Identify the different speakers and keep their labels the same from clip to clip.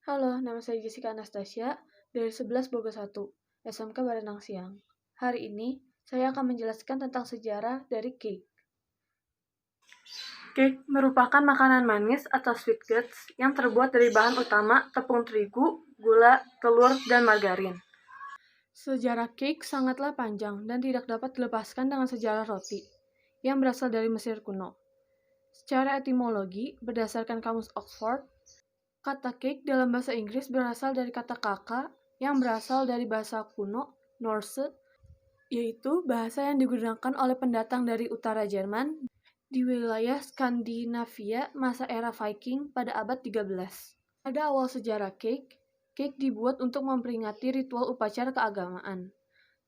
Speaker 1: Halo, nama saya Jessica Anastasya dari 11 Boga 1, SMK Barenang Siang. Hari ini, saya akan menjelaskan tentang sejarah dari cake. Cake merupakan makanan manis atau sweet goods yang terbuat dari bahan utama tepung terigu, gula, telur, dan margarin. Sejarah cake sangatlah panjang dan tidak dapat dilepaskan dengan sejarah roti, yang berasal dari Mesir kuno. Secara etimologi, berdasarkan Kamus Oxford, kata cake dalam bahasa Inggris berasal dari kata kaka yang berasal dari bahasa kuno Norse, yaitu bahasa yang digunakan oleh pendatang dari utara Jerman di wilayah Skandinavia masa era Viking pada abad 13. Pada awal sejarah cake dibuat untuk memperingati ritual upacara keagamaan.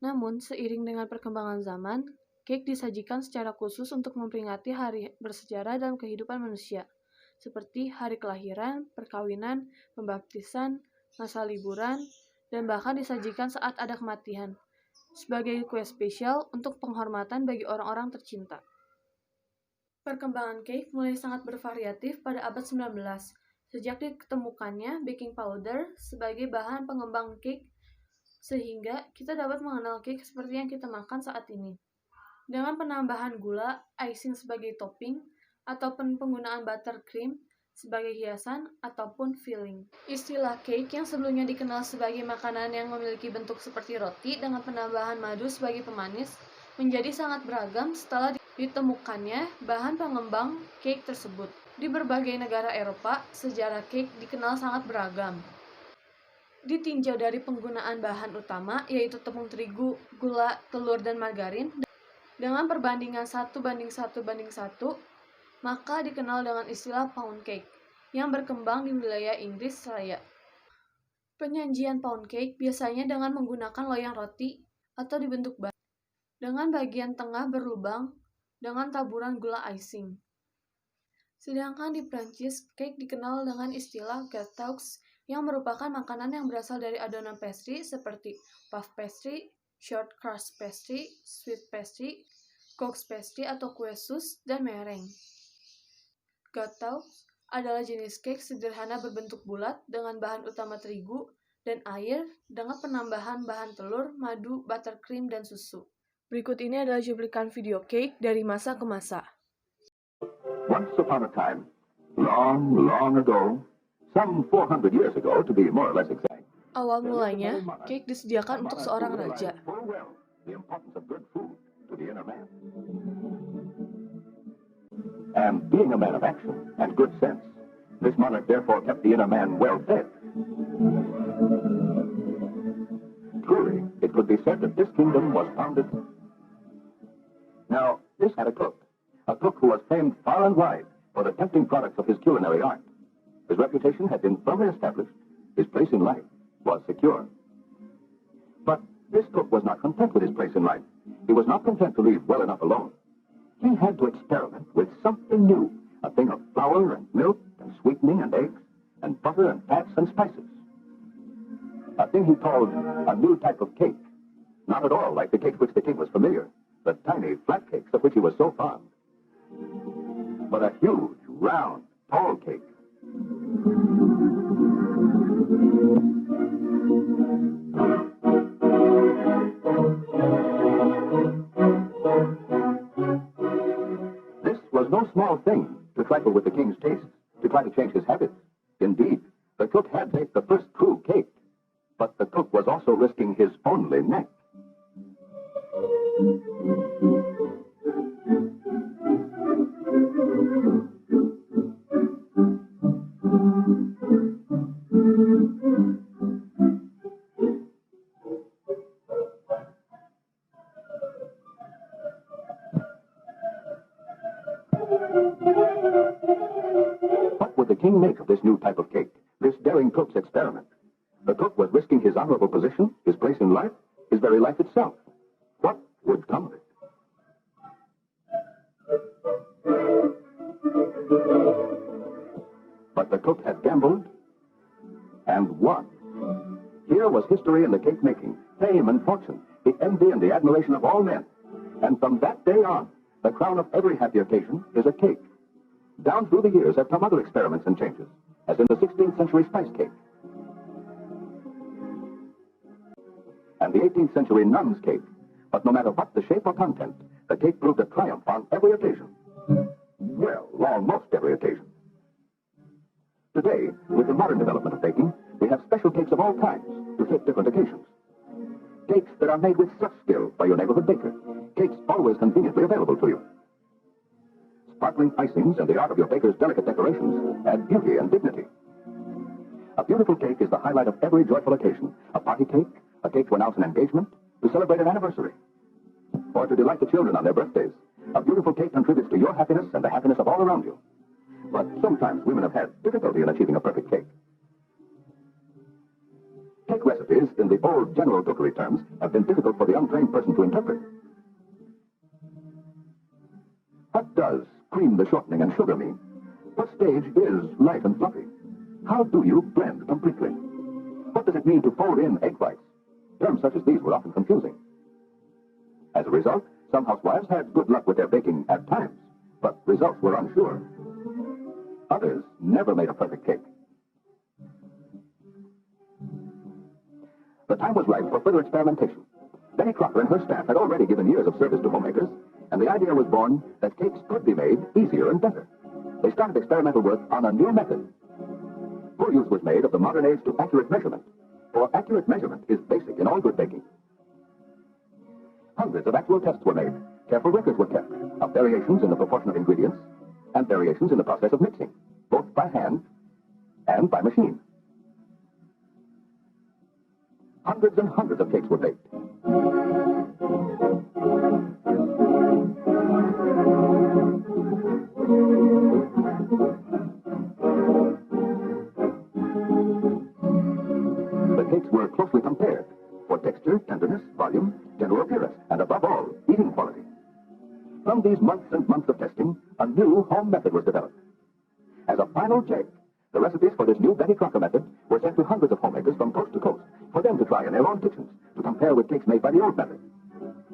Speaker 1: Namun, seiring dengan perkembangan zaman, cake disajikan secara khusus untuk memperingati hari bersejarah dalam kehidupan manusia, seperti hari kelahiran, perkawinan, pembaptisan, masa liburan, dan bahkan disajikan saat ada kematian, sebagai kue spesial untuk penghormatan bagi orang-orang tercinta. Perkembangan cake mulai sangat bervariatif pada abad 19, sejak ditemukannya baking powder sebagai bahan pengembang cake, sehingga kita dapat mengenal cake seperti yang kita makan saat ini. Dengan penambahan gula, icing sebagai topping, ataupun penggunaan buttercream sebagai hiasan ataupun filling. Istilah cake yang sebelumnya dikenal sebagai makanan yang memiliki bentuk seperti roti dengan penambahan madu sebagai pemanis menjadi sangat beragam setelah ditemukannya bahan pengembang cake tersebut. Di berbagai negara Eropa, sejarah cake dikenal sangat beragam. Ditinjau dari penggunaan bahan utama yaitu tepung terigu, gula, telur, dan margarin dengan perbandingan 1:1:1, maka dikenal dengan istilah pound cake yang berkembang di wilayah Inggris Raya. Penyajian pound cake biasanya dengan menggunakan loyang roti atau dibentuk batu dengan bagian tengah berlubang dengan taburan gula icing. Sedangkan di Prancis, cake dikenal dengan istilah gâteaux yang merupakan makanan yang berasal dari adonan pastry seperti puff pastry, short crust pastry, sweet pastry, Cox pastry atau kue sus, dan meringue. Gâteaux adalah jenis cake sederhana berbentuk bulat dengan bahan utama terigu dan air dengan penambahan bahan telur, madu, buttercream, dan susu. Berikut ini adalah cuplikan video cake dari masa ke masa.
Speaker 2: Once upon a time, long, long ago, some 400 years ago to be more or less exact.
Speaker 1: Awal mulanya, cake disediakan untuk seorang raja.
Speaker 2: The importance of good food to the inner man. And being a man of action and good sense, this monarch therefore kept the inner man well fed. Truly, it could be said that this kingdom was founded. Now, this had a cook who was famed far and wide for the tempting products of his culinary art. His reputation had been firmly established. His place in life was secure. But this cook was not content with his place in life. He was not content to leave well enough alone. He had to experiment with something new, a thing of flour and milk and sweetening and eggs and butter and fats and spices. A thing he called a new type of cake. Not at all like the cakes which the king was familiar, the tiny flat cakes of which he was so fond, but a huge, round, tall cake. This was no small thing to trifle with the king's tastes, to try to change his habits. Indeed, the cook had baked the first true cake, but the cook was also risking his only neck. What would the king make of this new type of cake, this daring cook's experiment? The cook was risking his honorable position, his place in life, his very life itself. What would come of it? But the cook had gambled and won. Here was history in the cake making, fame and fortune, the envy and the admiration of all men. And from that day on, the crown of every happy occasion is a cake. Down through the years have come other experiments and changes, as in the 16th century spice cake. and the 18th century nun's cake. But no matter what the shape or content, the cake proved a triumph on every occasion. Well, almost every occasion. Today, with the modern development of baking, we have special cakes of all kinds to fit different occasions. Cakes that are made with such skill by your neighborhood baker. Cakes always conveniently available to you. Sparkling icings and the art of your baker's delicate decorations add beauty and dignity. A beautiful cake is the highlight of every joyful occasion. A party cake, a cake to announce an engagement, to celebrate an anniversary, or to delight the children on their birthdays. A beautiful cake contributes to your happiness and the happiness of all around you. But sometimes women have had difficulty in achieving a perfect cake. Cake recipes, in the old general cookery terms, have been difficult for the untrained person to interpret. What does cream the shortening and sugar mean? What stage is light and fluffy? How do you blend completely? What does it mean to fold in egg whites? Terms such as these were often confusing. As a result, some housewives had good luck with their baking at times, but results were unsure. Others never made a perfect cake. The time was ripe for further experimentation. Betty Crocker and her staff had already given years of service to homemakers, and the idea was born that cakes could be made easier and better. They started experimental work on a new method. Full use was made of the modern age to accurate measurement, for accurate measurement is basic in all good baking. Hundreds of actual tests were made. Careful records were kept of variations in the proportion of ingredients and variations in the process of mixing, both by hand and by machine. Hundreds and hundreds of cakes were baked. The cakes were closely compared for texture, tenderness, volume, general appearance, and above all, eating quality. From these months and months of testing, a new home method was developed. As a final check, the recipes for this new Betty Crocker method were sent to hundreds of homemakers from coast to coast for them to try in their own kitchens to compare with cakes made by the old method.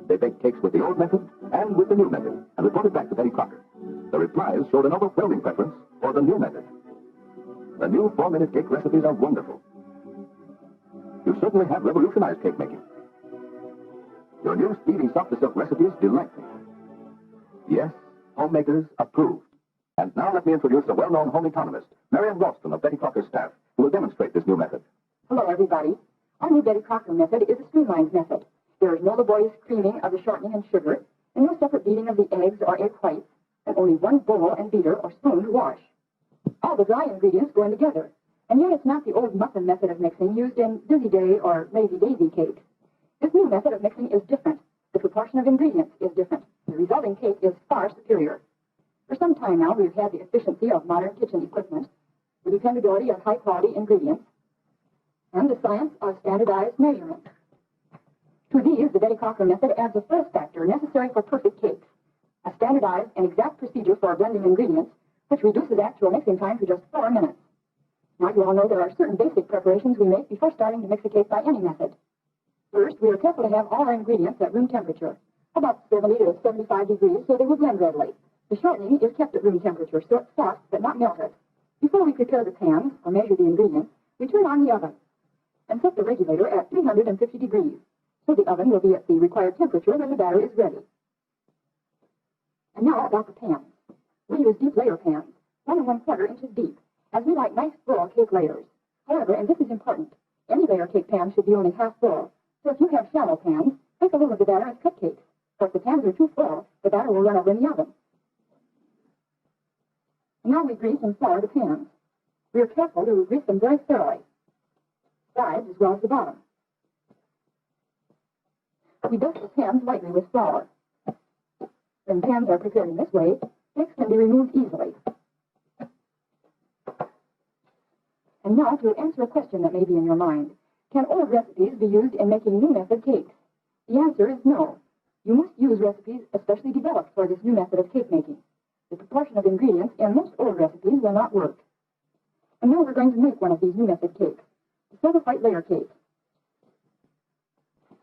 Speaker 2: They baked cakes with the old method and with the new method and reported back to Betty Crocker. The replies showed an overwhelming preference for the new method. The new 4-minute cake recipes are wonderful. You certainly have revolutionized cake making. Your new speedy soft-to-silk recipes delight me. Yes, homemakers approved. And now let me introduce a well-known home economist, Marian Ralston of Betty Crocker's staff, who will demonstrate this new method.
Speaker 3: Hello, everybody. Our new Betty Crocker method is a streamlined method. There is no laborious creaming of the shortening and sugar, and no separate beating of the eggs or egg whites, and only one bowl and beater or spoon to wash. All the dry ingredients go in together, and yet it's not the old muffin method of mixing used in Dizzy Day or Lazy Daisy cakes. This new method of mixing is different. The proportion of ingredients is different. The resulting cake is far superior. For some time now, we've had the efficiency of modern kitchen equipment, the dependability of high-quality ingredients, and the science of standardized measurement. To these, the Betty Crocker method adds a fourth factor necessary for perfect cakes, a standardized and exact procedure for blending ingredients, which reduces actual mixing time to just 4 minutes. Now, you all know there are certain basic preparations we make before starting to mix a cake by any method. First, we are careful to have all our ingredients at room temperature, about 70 to 75 degrees, so they will blend readily. The shortening is kept at room temperature, so it's soft but not melted. Before we prepare the pans or measure the ingredients, we turn on the oven and set the regulator at 350 degrees, so the oven will be at the required temperature when the batter is ready. And now about the pans. We use deep layer pans, 1 1/4 inches deep, as we like nice full cake layers. However, and this is important, any layer cake pan should be only half full, so if you have shallow pans, take a little of the batter as cupcakes. For if the pans are too full, the batter will run over in the oven. And now we grease and flour the pans. We are careful to grease them very thoroughly, sides as well as the bottom. We dust the pans lightly with flour. When pans are prepared in this way, cakes can be removed easily. And now to answer a question that may be in your mind. Can old recipes be used in making new method cakes? The answer is no. You must use recipes especially developed for this new method of cake making. The proportion of ingredients in most old recipes will not work. And now we're going to make one of these new method cakes, the silver white layer cake.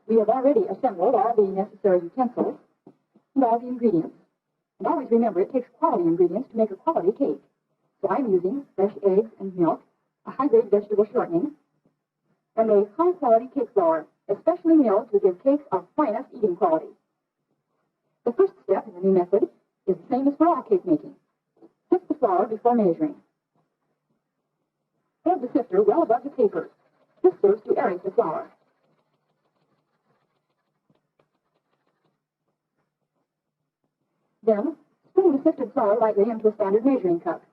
Speaker 3: We have already assembled all the necessary utensils and all the ingredients. And always remember, it takes quality ingredients to make a quality cake. So I'm using fresh eggs and milk, a high-grade vegetable shortening, and a high-quality cake flour especially milled to give cakes of finest eating quality. The first step in the new method is the same as for all cake making. Sift the flour before measuring. Hold the sifter well above the paper. This serves to aerate the flour. Then, spoon the sifted flour lightly into a standard measuring cup.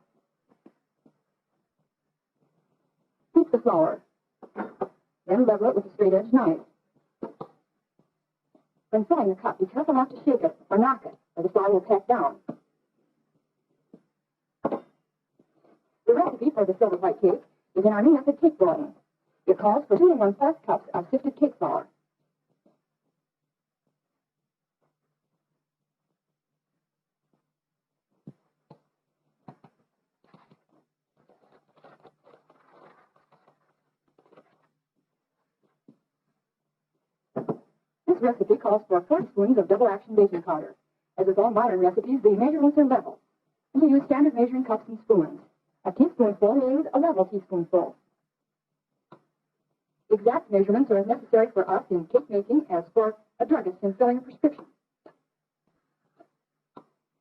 Speaker 3: Heat the flour. Then level it with a straight-edged knife. When filling the cup, be careful not to shake it or knock it, or the flour will pack down. The recipe for the silver white cake is in our new method cake boiling. It calls for 2 1/4 cups of sifted cake flour. This recipe calls for 4 spoons of double-action baking powder. As with all modern recipes, the measurements are level. And we use standard measuring cups and spoons. A teaspoonful means a level teaspoonful. Exact measurements are as necessary for us in cake making as for a druggist in filling a prescription.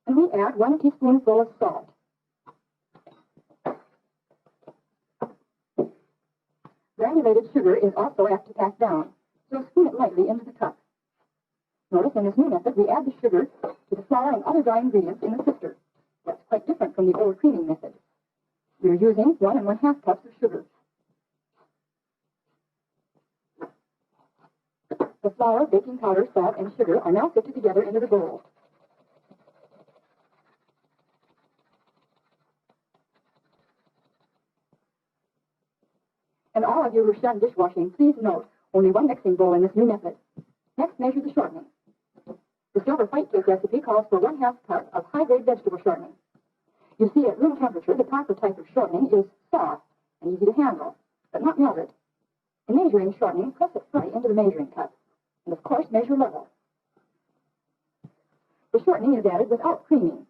Speaker 3: And we add 1 teaspoonful of salt. Granulated sugar is also apt to pack down, so spoon it lightly into the cup. Notice in this new method we add the sugar to the flour and other dry ingredients in the sifter. That's quite different from the old creaming method. We are using 1 1/2 cups of sugar. The flour, baking powder, salt, and sugar are now sifted together into the bowl. And all of you who shun dishwashing, please note, only 1 mixing bowl in this new method. Next, measure the shortening. The silver white cake recipe calls for 1/2 cup of high-grade vegetable shortening. You see, at room temperature, the proper type of shortening is soft and easy to handle, but not melted. In measuring shortening, press it fully into the measuring cup. And, of course, measure level. The shortening is added without creaming.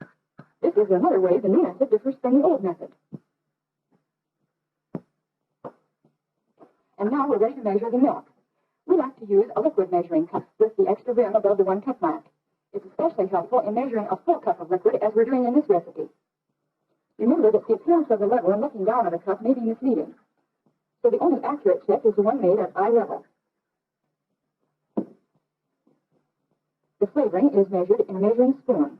Speaker 3: This is another way the new method differs from the old method. And now we're ready to measure the milk. We like to use a liquid measuring cup with the extra rim above the 1 cup mark. It's especially helpful in measuring a full cup of liquid as we're doing in this recipe. Remember that the appearance of the level and looking down at a cup may be misleading. So the only accurate check is the one made at eye level. The flavoring is measured in a measuring spoon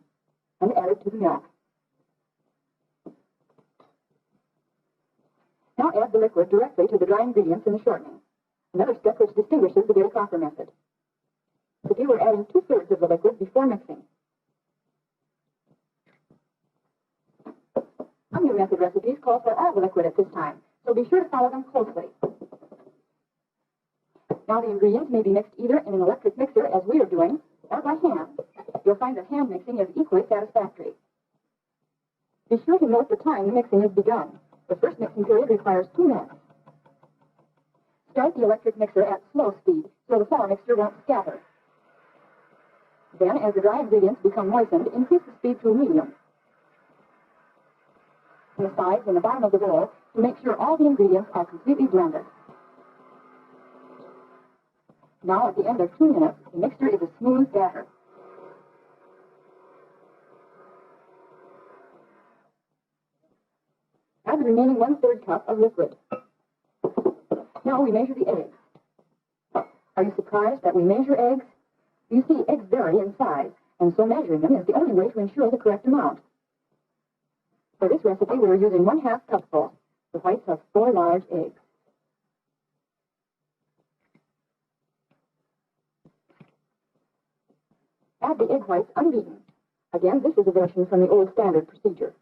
Speaker 3: and added to the milk. Now add the liquid directly to the dry ingredients in the shortening, another step which distinguishes the Gary Crocker method. Today we're adding 2/3 of the liquid before mixing. Some new method recipes call for all the liquid at this time, so be sure to follow them closely. Now the ingredients may be mixed either in an electric mixer, as we are doing, or by hand. You'll find that hand mixing is equally satisfactory. Be sure to note the time the mixing has begun. The first mixing period requires 2 minutes. Start the electric mixer at slow speed, so the flour mixture won't scatter. Then, as the dry ingredients become moistened, increase the speed to medium. On the sides and the bottom of the bowl to make sure all the ingredients are completely blended. Now, at the end of 2 minutes, the mixture is a smooth batter. Add the remaining 1/3 cup of liquid. Now we measure the eggs. Are you surprised that we measure eggs? You see, eggs vary in size, and so measuring them is the only way to ensure the correct amount. For this recipe, we are using 1/2 cupful, the whites of 4 large eggs. Add the egg whites unbeaten. Again, this is a version from the old standard procedure.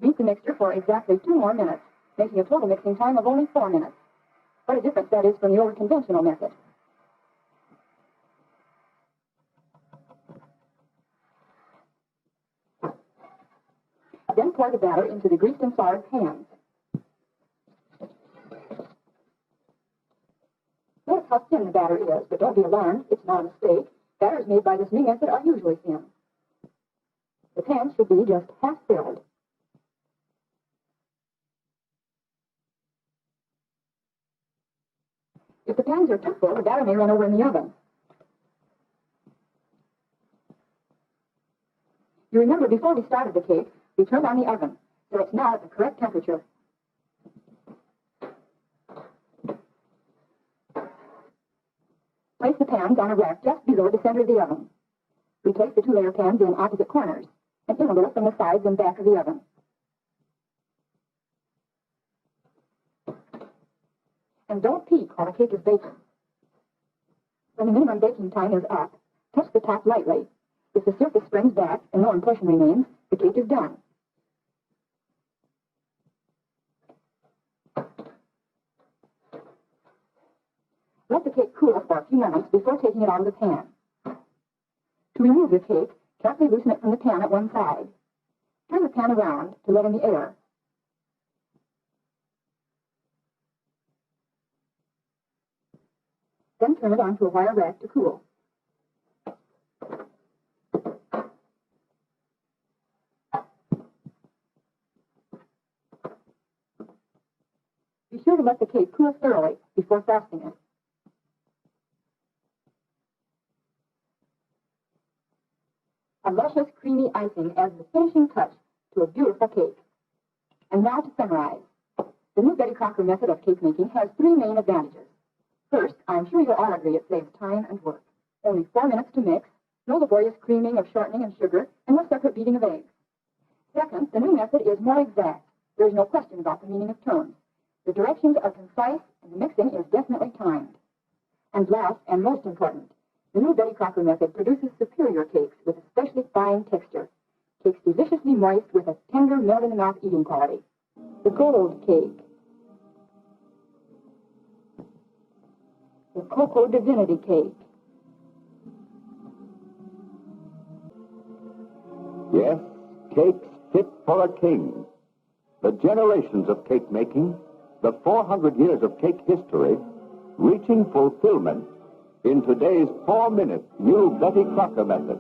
Speaker 3: Beat the mixture for exactly 2 more minutes, making a total mixing time of only 4 minutes. What a difference that is from the old conventional method. Then pour the batter into the greased and floured pans. Notice how thin the batter is, but don't be alarmed, it's not a mistake. Batters made by this new method are usually thin. The pan should be just half filled. If the pans are too full, the batter may run over in the oven. You remember before we started the cake, we turned on the oven, so it's now at the correct temperature. Place the pans on a rack just below the center of the oven. Replace the two-layer pans in opposite corners and in a little from the sides and back of the oven. And don't peek while the cake is baking. When the minimum baking time is up, touch the top lightly. If the surface springs back and no impression remains, the cake is done. Let the cake cool for a few minutes before taking it out of the pan. To remove the cake, carefully loosen it from the pan at one side. Turn the pan around to let in the air. Then turn it onto a wire rack to cool. Be sure to let the cake cool thoroughly before frosting it. A luscious, creamy icing adds the finishing touch to a beautiful cake. And now to summarize. The new Betty Crocker method of cake making has three main advantages. First, I'm sure you'll all agree it saves time and work. Only 4 minutes to mix, no laborious creaming of shortening and sugar, and no separate beating of eggs. Second, the new method is more exact. There is no question about the meaning of terms. The directions are concise, and the mixing is definitely timed. And last, and most important, the new Betty Crocker method produces superior cakes with especially fine texture. Cakes deliciously moist with a tender, melt-in-the-mouth eating quality. The gold cake. The cocoa divinity cake.
Speaker 2: Yes, cakes fit for a king. The generations of cake making, the 400 years of cake history, reaching fulfillment in today's 4-minute new Betty Crocker method.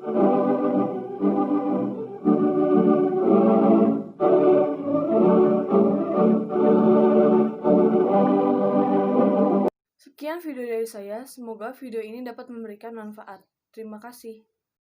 Speaker 1: Sekian video dari saya, semoga video ini dapat memberikan manfaat. Terima kasih.